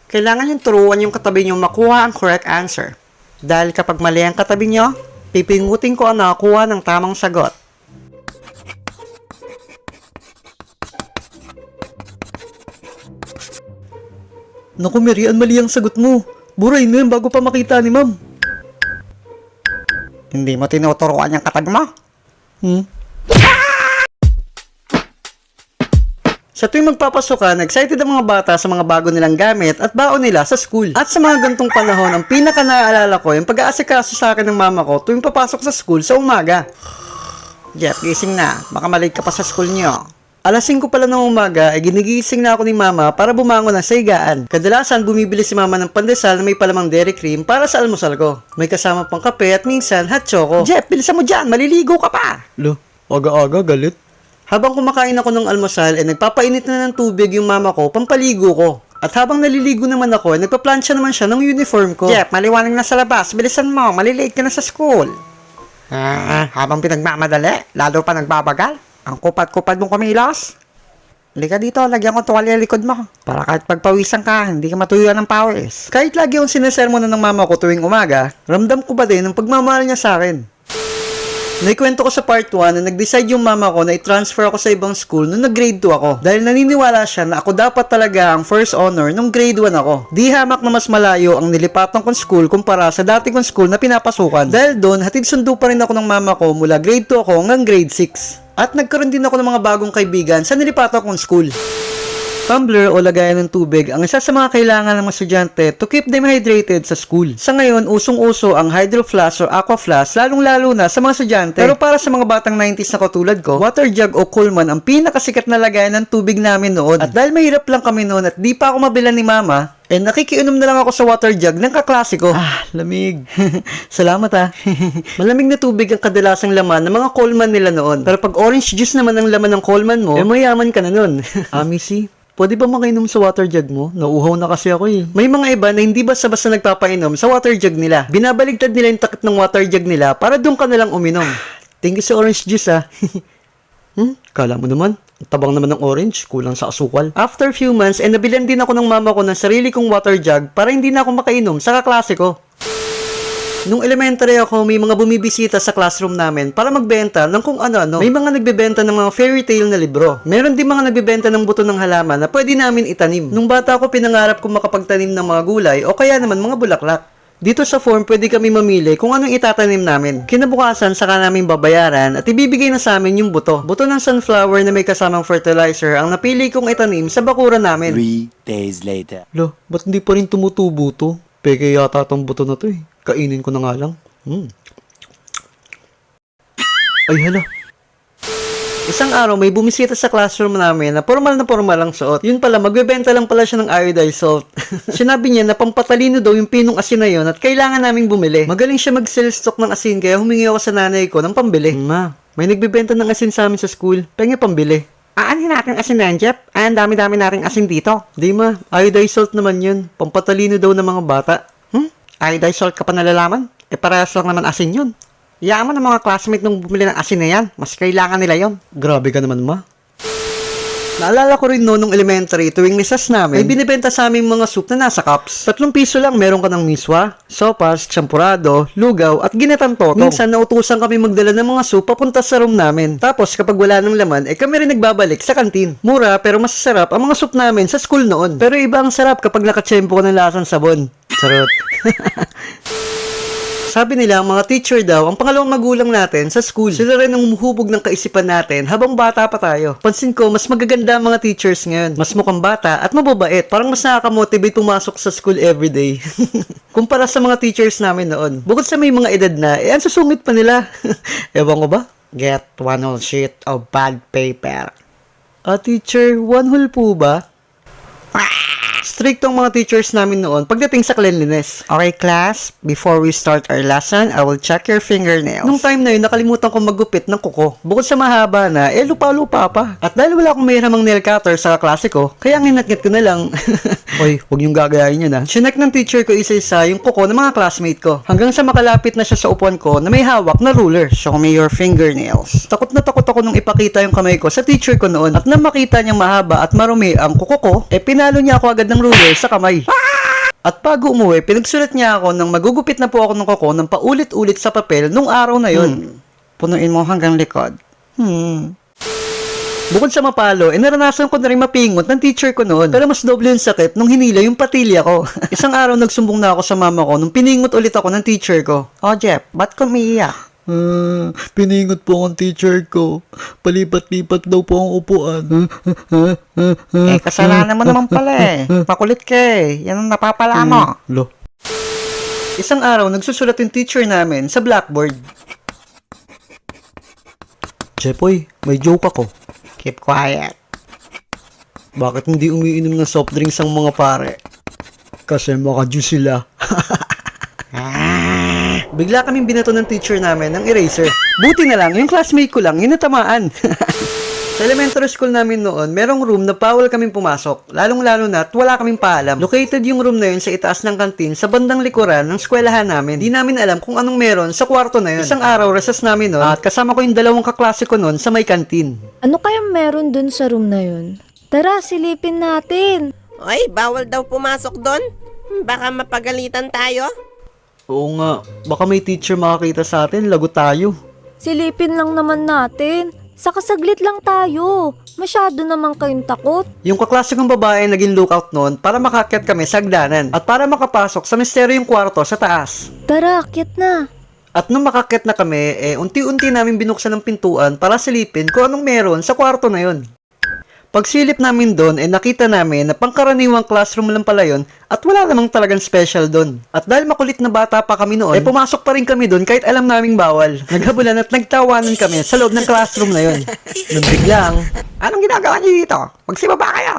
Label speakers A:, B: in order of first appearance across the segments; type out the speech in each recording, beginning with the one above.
A: Kailangan yung turuan yung katabi nyo makuha ang correct answer. Dahil kapag mali ang katabi nyo, pipingutin ko ang nakakuha ng tamang sagot.
B: Naku, Marian, mali ang sagot mo. Buray na yun bago pa makita ni ma'am.
A: Hindi mo tinuturuan yung katabi mo? Sa tuwing magpapasokan, excited ang mga bata sa mga bago nilang gamit at baon nila sa school. At sa mga gantong panahon, ang pinaka naaalala ko yung pag-aasikaso sa akin ng mama ko tuwing papasok sa school sa umaga. Jeff, gising na. Baka malate ka pa sa school nyo. Alas 5 pala ng umaga ay ginigising na ako ni mama para bumangon ng saigaan. Kadalasan bumibili si mama ng pandesal na may palamang dairy cream para sa almusal ko. May kasama pang kape at minsan hot choco. Jeff, bilisan mo dyan, maliligo ka pa!
B: Lo, aga-aga, galit.
A: Habang kumakain ako ng almusal, nagpapainit na ng tubig yung mama ko, pampaligo ko. At habang naliligo naman ako, nagpaplansya naman siya ng uniform ko. Jeff, maliwanag na sa labas, bilisan mo, malilate ka na sa school. Habang pinagmamadali, lalo pa nagbabagal. Ang kupad-kupad mong kumilos. Halika dito, lagyan ko tuwalya likod mo. Para kahit pagpawisan ka, hindi ka matuyuan ng pawis. Kahit lagi yung sinesermonan ng mama ko tuwing umaga, ramdam ko ba din ang pagmamahal niya sa akin. Naikwento ko sa part 1 na nag-decide yung mama ko na i-transfer ako sa ibang school nung nag-grade 2 ako. Dahil naniniwala siya na ako dapat talaga ang first honor nung grade 1 ako. Di hamak na mas malayo ang nilipatan kong school kumpara sa dati kong school na pinapasukan. Dahil doon, hatid sundo pa rin ako ng mama ko mula grade 2 ako hanggang grade 6. At nagkaroon din ako ng mga bagong kaibigan sa nilipatan kong school. Tumbler o lagayan ng tubig ang isa sa mga kailangan ng mga estudyante to keep them hydrated sa school. Sa ngayon, usong-uso ang Hydro Flask o Aqua Flask, lalong-lalo na sa mga estudyante. Pero para sa mga batang 90s na katulad ko, water jug o Coleman ang pinakasikat na lagayan ng tubig namin noon. At dahil mahirap lang kami noon at di pa ako mabilan ni mama, nakikiinom na lang ako sa water jug ng kaklase ko.
B: Lamig.
A: Salamat Malamig na tubig ang kadalasang laman ng mga Coleman nila noon. Pero pag orange juice naman ang laman ng Coleman mo, mayaman ka na noon.
B: Missy, pwede ba makainom sa water jug mo? Nauuhaw na kasi ako eh.
A: May mga iba na hindi basta-basta nagpapainom sa water jug nila. Binabaligtad nila yung takip ng water jug nila para doon ka nalang uminom. Thank you sa orange juice
B: Kala mo naman, ang tabang naman ng orange, kulang sa asukal.
A: After few months, nabilan din ako ng mama ko ng sarili kong water jug para hindi na ako makainom sa kaklase ko. Nung elementary ako, may mga bumibisita sa classroom namin para magbenta ng kung ano-ano. May mga nagbebenta ng mga fairy tale na libro. Meron din mga nagbebenta ng buto ng halaman na pwede namin itanim. Nung bata ako, pinangarap ko makapagtanim ng mga gulay o kaya naman mga bulaklak. Dito sa form, pwede kami mamili kung anong itatanim namin. Kinabukasan, saka namin babayaran at ibibigay na sa amin yung buto. Buto ng sunflower na may kasamang fertilizer ang napili kong itanim sa bakuran namin.
C: 3 days later.
B: Lo, ba't hindi pa rin tumutubo to? Peke yata tong buto na to eh. Kainin ko na nga lang. Ay hala.
A: Isang araw may bumisita sa classroom namin na formal ang suot. Yun pala, magbebenta lang pala siya ng iodized salt. Sinabi niya na pampatalino daw yung pinong asin na yun at kailangan naming bumili. Magaling siya mag-sell stock ng asin kaya humingi ako sa nanay ko ng pambili. Ma, may nagbebenta ng asin sa amin sa school. Pengi pambili. Aanin natin asin na yan, Jeff? Ang dami-dami nating asin dito. Di ma, iodized salt naman yun. Pampatalino daw ng mga bata. Iodized salt ka pa nalalaman? Parehas lang naman asin yun. Yaman ng mga classmate nung bumili ng asin na yan. Mas kailangan nila yon.
B: Grabe ka naman, ma.
A: Naalala ko rin nung elementary, tuwing recess namin, ay binibenta sa aming mga soup na nasa cups. 3 piso lang meron ka ng miswa, sopas, champurado, lugaw, at ginatang totong. Minsan nautusan kami magdala ng mga soup papunta sa room namin. Tapos kapag wala ng laman, kami rin nagbabalik sa kantin. Mura pero masasarap ang mga soup namin sa school noon. Pero iba ang sarap kapag nakatsyempo ka ng lasang sabon. Charot. Sabi nila, ang mga teacher daw, ang pangalawang magulang natin sa school. Sila rin ang humuhubog ng kaisipan natin habang bata pa tayo. Pansin ko, mas magaganda ang mga teachers ngayon. Mas mukhang bata at mababait. Parang mas nakaka-motivate pumasok sa school everyday. Kumpara sa mga teachers namin noon. Bukod sa may mga edad na, ang susungit pa nila. Ewan ko ba? Get 1 whole sheet of bad paper. Teacher, 1 whole po ba? Strict ang mga teachers namin noon pagdating sa cleanliness. Okay, class, before we start our lesson, I will check your fingernails. Nung time na yun, nakalimutan ko maggupit ng kuko. Bukod sa mahaba na, lupa-lupa pa. At dahil wala akong mahiramang nail cutter sa kaklase ko, kaya nginat-ngit ko na lang. Oy, huwag niyong gagayahin yun Chinek ng teacher ko isa-isa yung kuko ng mga classmate ko. Hanggang sa makalapit na siya sa upuan ko na may hawak na ruler. Show me your fingernails. Takot na takot ako nung ipakita yung kamay ko sa teacher ko noon. At nang makita niyang mahaba at marumi ang kuko ko, pinalo niya ako agad ng ruler sa kamay. At bago umuwi, pinagsulat niya ako ng magugupit na po ako ng kuko ng paulit-ulit sa papel nung araw na yun. Punuin mo hanggang likod. Bukod sa mapalo, naranasan ko na rin mapingot ng teacher ko noon. Pero mas doble yung sakit nung hinila yung patilya ko. Isang araw nagsumbong na ako sa mama ko nung piningot ulit ako ng teacher ko. Oh Jeff, ba't ka umiiyak?
B: Piningot po ang teacher ko. Palipat-lipat daw po ang upuan.
A: Kasalanan mo naman pala eh. Makulit ka eh. Yan ang napapala mo.
B: Lo.
A: Isang araw, nagsusulat yung teacher namin sa blackboard.
B: Jepoy, may joke ako.
A: Keep quiet.
B: Bakit hindi umiinom ng soft drinks ang mga pare? Kasi maka-juice sila.
A: Bigla kaming binato ng teacher namin ng eraser. Buti na lang, yung classmate ko lang, yung natamaan. Sa elementary school namin noon, merong room na bawal kaming pumasok. Lalong-lalo na at wala kaming paalam. Located yung room na yun sa itaas ng kantin sa bandang likuran ng eskwelahan namin. Di namin alam kung anong meron sa kwarto na yun. Isang araw, recess namin noon at kasama ko yung dalawang kaklase ko noon sa may kantin.
C: Ano kaya meron dun sa room na yun? Tara, silipin natin.
D: Oy, bawal daw pumasok doon. Baka mapagalitan tayo.
B: Oo nga, baka may teacher makakita sa atin, lagot tayo.
C: Silipin lang naman natin. Saka saglit lang tayo. Masyado naman kayong takot.
A: Yung kaklase kong babae naging lookout noon para makakyat kami sa hagdanan at para makapasok sa misteryong kwarto sa taas.
C: Tara, akyat na.
A: At nung makakyat na kami, unti-unti namin binuksan ng pintuan para silipin kung anong meron sa kwarto na yun. Pagsilip namin doon, nakita namin na pangkaraniwang classroom lang pala yun at wala namang talagang special doon. At dahil makulit na bata pa kami noon, pumasok pa rin kami doon kahit alam naming bawal. Naghabulan at nagtawanan kami sa loob ng classroom na yun. Nung biglang, anong ginagawa niyo dito? Magsibaba kayo!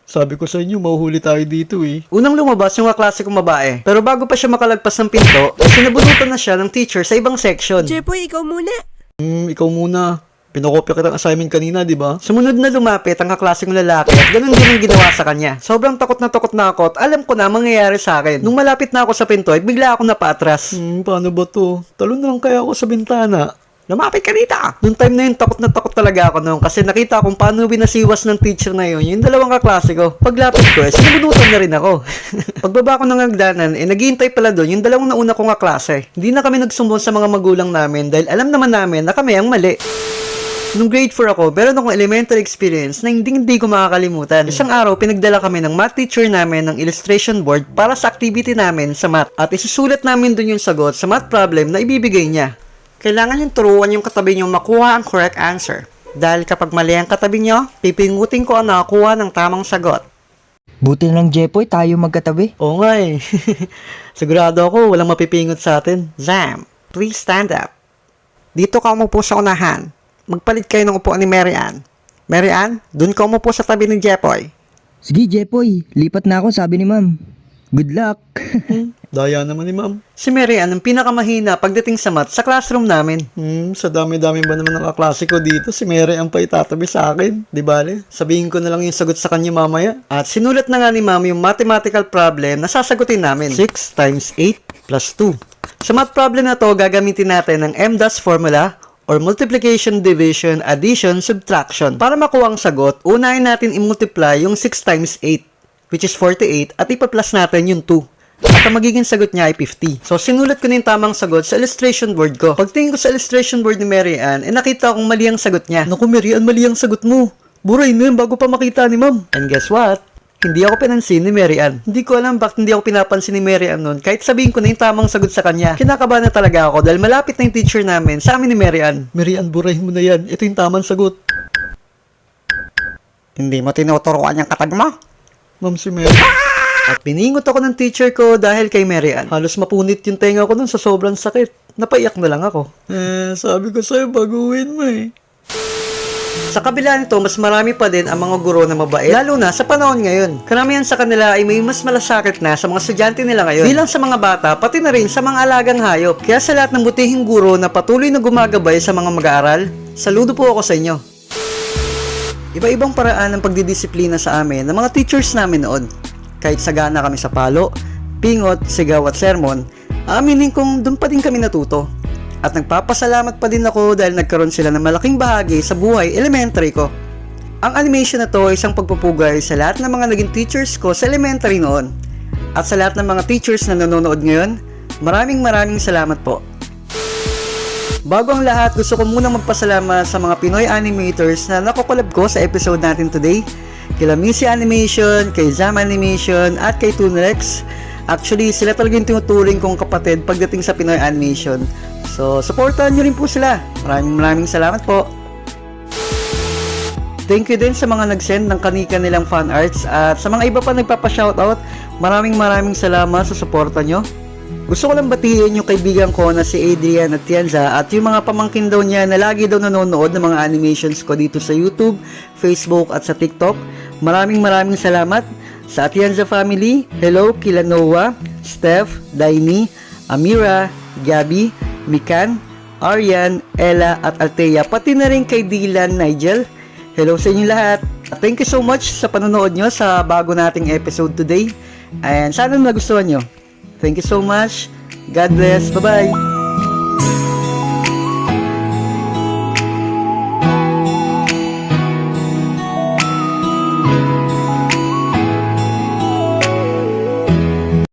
B: Sabi ko sa inyo, mahuhuli tayo dito eh.
A: Unang lumabas yung kaklase kong babae. Pero bago pa siya makalagpas ng pinto, sinabunutan na siya ng teacher sa ibang section.
D: Jepoy, ikaw muna.
B: Ikaw muna. Pinokopya kita ng assignment kanina, di ba?
A: Sumunod na lumapit ang kaklase kong lalaki at ganun din ang ginawa sa kanya. Sobrang takot na ako at alam ko na mangyayari sa akin. Nung malapit na ako sa pinto, bigla ako napaatras.
B: Paano ba to? Talon na lang kaya ako sa bintana.
A: Lumapit ka dito! Noong time na yun, takot na takot talaga ako noon kasi nakita kong paano binasiwas ng teacher na yun, yung dalawang kaklase ko. Paglapit ko, sinabunutan na rin ako. Pagbaba ko ng hagdanan, naghihintay pala doon yung dalawang nauna kong kaklase. Hindi na kami nagsumbong sa mga magulang namin dahil alam naman namin na kami ang mali. Nung grade 4 ako, meron akong elementary experience na hindi ko makakalimutan. Isang araw, pinagdala kami ng math teacher namin ng illustration board para sa activity namin sa math. At isusulat namin dun yung sagot sa math problem na ibibigay niya. Kailangan yung turuan yung katabi nyo makuha ang correct answer. Dahil kapag mali ang katabi nyo, pipingutin ko ang nakakuha ng tamang sagot.
E: Buti lang, Jepoy, tayo magkatabi.
A: Oo nga eh. Sigurado ako, walang mapipingot sa atin. Zam, please stand up. Dito ka umupo sa unahan. Magpalit kayo ng upuan ni Mary Ann. Mary Ann, dun ka umupo sa tabi ni Jepoy.
E: Sige, Jepoy, lipat na ako, sabi ni ma'am. Good luck.
B: Daya naman ni ma'am.
A: Si Mary Ann ang pinakamahina pagdating sa math sa classroom namin.
B: Sa dami-dami ba naman ng kaklase ko dito, si Mary ang paitatabi sa akin. Di bale? Sabihin ko na lang yung sagot sa kanya mamaya.
A: At sinulat na nga ni ma'am yung mathematical problem na sasagutin namin. 6 times 8 plus 2. Sa math problem na to, gagamitin natin ang MDAS formula or multiplication, division, addition, subtraction. Para makuha ang sagot, unahin natin i-multiply yung 6 times 8, which is 48, at ipa-plus natin yung 2. At ang magiging sagot niya ay 50. So, sinulat ko na yung tamang sagot sa illustration board ko. Pagtingin ko sa illustration board ni Mary Ann, nakita akong mali ang sagot niya.
B: Naku, Mary Ann, mali ang sagot mo. Buray mo yun bago pa makita ni ma'am.
A: And guess what? Hindi ako pinansin ni Mary Ann. Hindi ko alam bakit hindi ako pinapansin ni Mary Ann noon. Kahit sabihin ko na yung tamang sagot sa kanya. Kinakabahan na talaga ako dahil malapit na yung teacher namin sa amin ni Mary Ann.
B: Mary Ann, burahin mo na yan. Ito yung tamang sagot.
A: Hindi mo tinuturuan yung katabi mo?
B: Ma'am, si Mary.
A: At piningot ako ng teacher ko dahil kay Mary Ann.
B: Halos mapunit yung tenga ko nun sa sobrang sakit. Napaiyak na lang ako. Sabi ko sa'yo, baguhin mo eh.
A: Sa kabila nito, mas marami pa din ang mga guro na mabait, lalo na sa panahon ngayon. Karamihan sa kanila ay may mas malasakit na sa mga estudyante nila ngayon. Di lang sa mga bata, pati na rin sa mga alagang hayop. Kaya sa lahat ng butihing guro na patuloy na gumagabay sa mga mag-aaral, saludo po ako sa inyo. Iba-ibang paraan ng pagdidisiplina sa amin ng mga teachers namin noon. Kahit sagana kami sa palo, pingot, sigaw at sermon, aminin kong doon pa din kami natuto. At nagpapasalamat pa din ako dahil nagkaroon sila ng malaking bahagi sa buhay elementary ko. Ang animation na to ay isang pagpupugay sa lahat ng mga naging teachers ko sa elementary noon. At sa lahat ng mga teachers na nanonood ngayon, maraming salamat po. Bago ang lahat, gusto ko munang magpasalamat sa mga Pinoy animators na nakokolab ko sa episode natin today. Kila Missy Animation, kay Zam Animation, at kay Tunrex. Actually, sila talaga yung tinuturing kong kapatid pagdating sa Pinoy Animation. So, supportahan nyo rin po sila. Maraming salamat po. Thank you din sa mga nag-send ng kanika nilang fan arts at sa mga iba pa nagpapa-shoutout. Maraming salamat sa suporta nyo. Gusto ko lang batiin yung kaibigan ko na si Adrian at Tianza at yung mga pamangkin daw niya na lagi daw nanonood ng mga animations ko dito sa YouTube, Facebook at sa TikTok. Maraming salamat sa Atienza family. Hello kila Noah, Steph, Daini, Amira, Gabby, Mikan, Aryan, Ella at Althea, pati na rin kay Dylan, Nigel. Hello sa inyo lahat. Thank you so much sa panonood nyo sa bago nating episode today. And sana nagustuhan nyo. Thank you so much. God bless. Bye-bye.